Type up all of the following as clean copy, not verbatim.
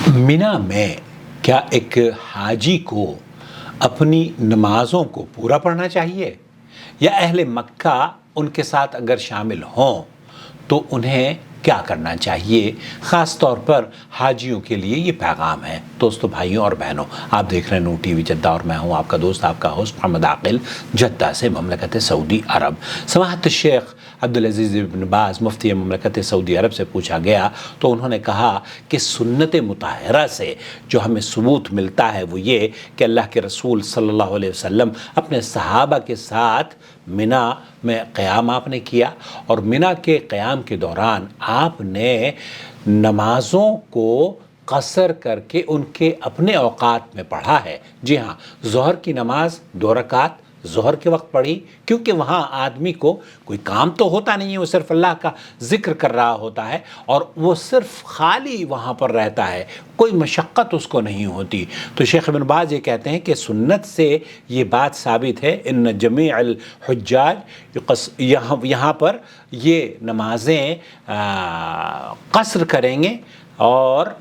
मिना में क्या एक हाजी को अपनी नमाज़ों को पूरा पढ़ना चाहिए या अहले मक्का उनके साथ अगर शामिल हों तो उन्हें क्या करना चाहिए? ख़ास तौर पर हाजियों के लिए ये पैगाम है। दोस्तों, भाइयों और बहनों, आप देख रहे हैं नूर टीवी जद्दा और मैं हूँ आपका दोस्त, आपका होस्ट मोहम्मद आकिल, जद्दा से, ममलकत सऊदी अरब। समाहत शेख अब्दुल अज़ीज़ इब्न बाज़ मुफ्ती ममलकत सऊदी अरब से पूछा गया तो उन्होंने कहा कि सुन्नत मुताहरा से जो हमें सबूत मिलता है वो ये कि अल्लाह के रसूल सल्लल्लाहु अलैहि वसल्लम अपने सहाबा के साथ मिना में क़याम आपने किया और मिना के क़याम के दौरान आपने नमाज़ों को क़सर करके उनके अपने औक़ात में पढ़ा है। जी हाँ, ज़ोहर की नमाज 2 रकात ज़ोहर के वक्त पढ़ी, क्योंकि वहाँ आदमी को कोई काम तो होता नहीं है, वो सिर्फ अल्लाह का ज़िक्र कर रहा होता है और वो सिर्फ खाली वहाँ पर रहता है, कोई मशक्क़त उसको नहीं होती। तो शेख इब्न बाज़ ये कहते हैं कि सुन्नत से ये बात साबित है, इन जमीअल हुज्जाज यहाँ पर ये नमाज़ें क़स्र करेंगे और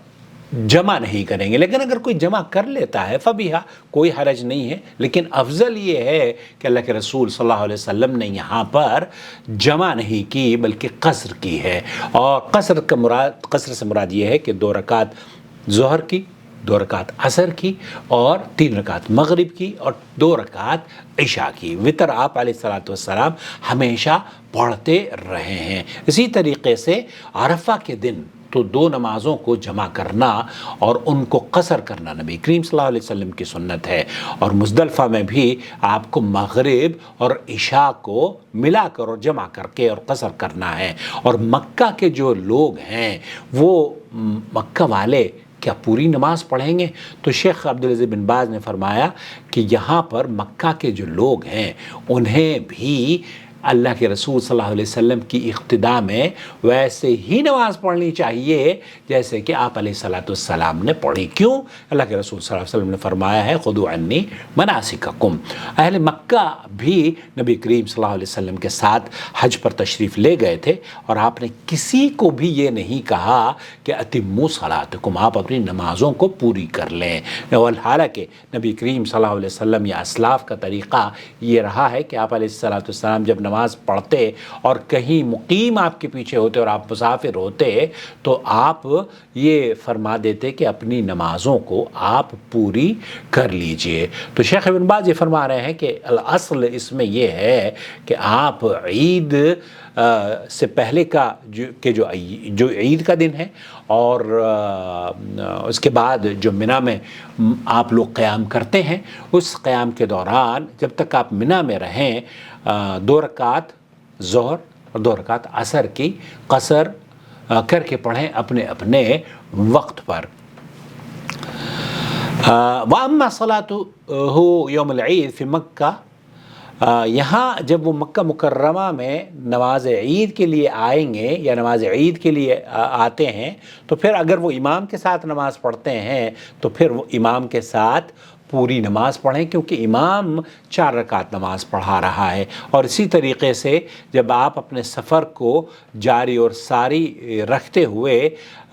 जमा नहीं करेंगे। लेकिन अगर कोई जमा कर लेता है फ़बिहा, कोई हरज नहीं है। लेकिन अफजल ये है कि अल्लाह के रसूल सल्लल्लाहु अलैहि वसल्लम ने यहाँ पर जमा नहीं की बल्कि क़स्र की है। और क़स्र से मुराद ये है कि 2 रकात ज़ोहर की, 2 रकात असर की और 3 रकात मगरिब की और 2 रकात इशा की। वितर आप अलैहिस्सलातु वस्सलाम हमेशा पढ़ते रहे हैं। इसी तरीक़े से अरफ़ा के दिन तो 2 नमाज़ों को जमा करना और उनको क़सर करना नबी करीम सल्लल्लाहु अलैहि वसल्लम की सुन्नत है। और मुज़दलिफ़ा में भी आपको मग़रिब और इशा को मिलाकर और जमा करके और क़सर करना है। और मक्का के जो लोग हैं वो मक्का वाले क्या पूरी नमाज पढ़ेंगे? तो शेख अब्दुल अज़ीज़ बिन बाज़ ने फरमाया कि यहाँ पर मक्का के जो लोग हैं उन्हें भी अल्लाह के रसूल सल्लल्लाहु अलैहि वसल्लम की इक़्तिदा में वैसे ही नमाज़ पढ़नी चाहिए जैसे कि आप अलैहिस्सलातु वस्सलाम ने पढ़ी। क्यों? अल्लाह के रसूल सल्लल्लाहु अलैहि वसल्लम ने फरमाया है, खुदू अन्नी मनासिककुम। अहले मक्का भी नबी करीम सल्लल्लाहु अलैहि वसल्लम के साथ हज पर तशरीफ़ ले गए थे और आपने किसी को भी ये नहीं कहा कि अतिम्मू सलातकुम, आप अपनी नमाज़ों को पूरी कर लें। और हालांकि नबी करीम सल्लल्लाहु अलैहि वसल्लम या असलाफ़ का तरीक़ा ये रहा है कि आप अलैहिस्सलातु वस्सलाम जब नमाज़ पढ़ते और कहीं मुकीम आपके पीछे होते और आप मुसाफिर होते तो आप ये फरमा देते कि अपनी नमाज़ों को आप पूरी कर लीजिए। तो शेख इब्न बाज़ ये फरमा रहे हैं कि असल इसमें ये है कि आप ईद से पहले का जो ईद का दिन है और उसके बाद जो मिना में आप लोग क़याम करते हैं, उस क़याम के दौरान जब तक आप मिना में रहें 2 रकात ज़ोहर और 2 रकात असर की क़सर करके पढ़ें अपने अपने वक्त पर। व अम्मा सलातुहु यौमुल ईद फ़ी मक्का, यहाँ जब वो मक्का मुकर्रमा में नमाज ईद के लिए आएंगे या नमाज ईद के लिए आते हैं तो फिर अगर वो इमाम के साथ नमाज़ पढ़ते हैं तो फिर वो इमाम के साथ पूरी नमाज़ पढ़ें, क्योंकि इमाम 4 रकात नमाज़ पढ़ा रहा है। और इसी तरीक़े से जब आप अपने सफ़र को जारी और सारी रखते हुए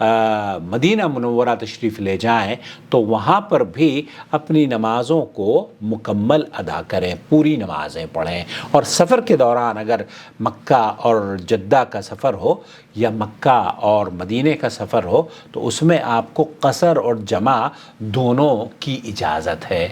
मदीना मुनव्वरा तशरीफ़ ले जाएं तो वहाँ पर भी अपनी नमाज़ों को मुकम्मल अदा करें, पूरी नमाज़ें पढ़ें। और सफ़र के दौरान अगर मक्का और जद्दा का सफ़र हो या मक्का और मदीने का सफ़र हो तो उसमें आपको क़सर और जमा दोनों की इजाज़त है।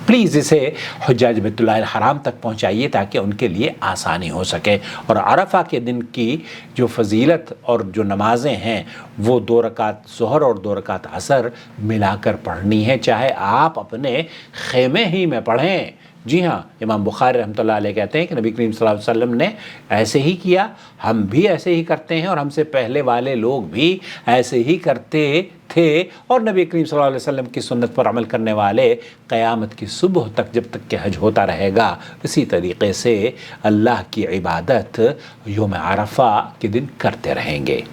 प्लीज़ इसे हुज्जाज बैतुल्लाहिल हराम तक पहुँचाइए ताकि उनके लिए आसानी हो सके। और अरफ़ा के दिन की जो फ़जीलत और जो नमाज़ें हैं वो 2 रकात ज़ोहर और 2 रकात असर मिलाकर पढ़नी है, चाहे आप अपने ख़ेमे ही में पढ़ें। जी हाँ, इमाम बुखारी रहमतुल्लाह अलैह कहते हैं कि नबी करीम सल्लल्लाहु अलैहि वसल्लम ने ऐसे ही किया, हम भी ऐसे ही करते हैं और हमसे पहले वाले लोग भी ऐसे ही करते थे। और नबी करीम सल्लल्लाहु अलैहि वसल्लम की सुन्नत पर अमल करने वाले क़यामत की सुबह तक, जब तक कि हज होता रहेगा, इसी तरीक़े से अल्लाह की इबादत यौम अरफ़ा के दिन करते रहेंगे।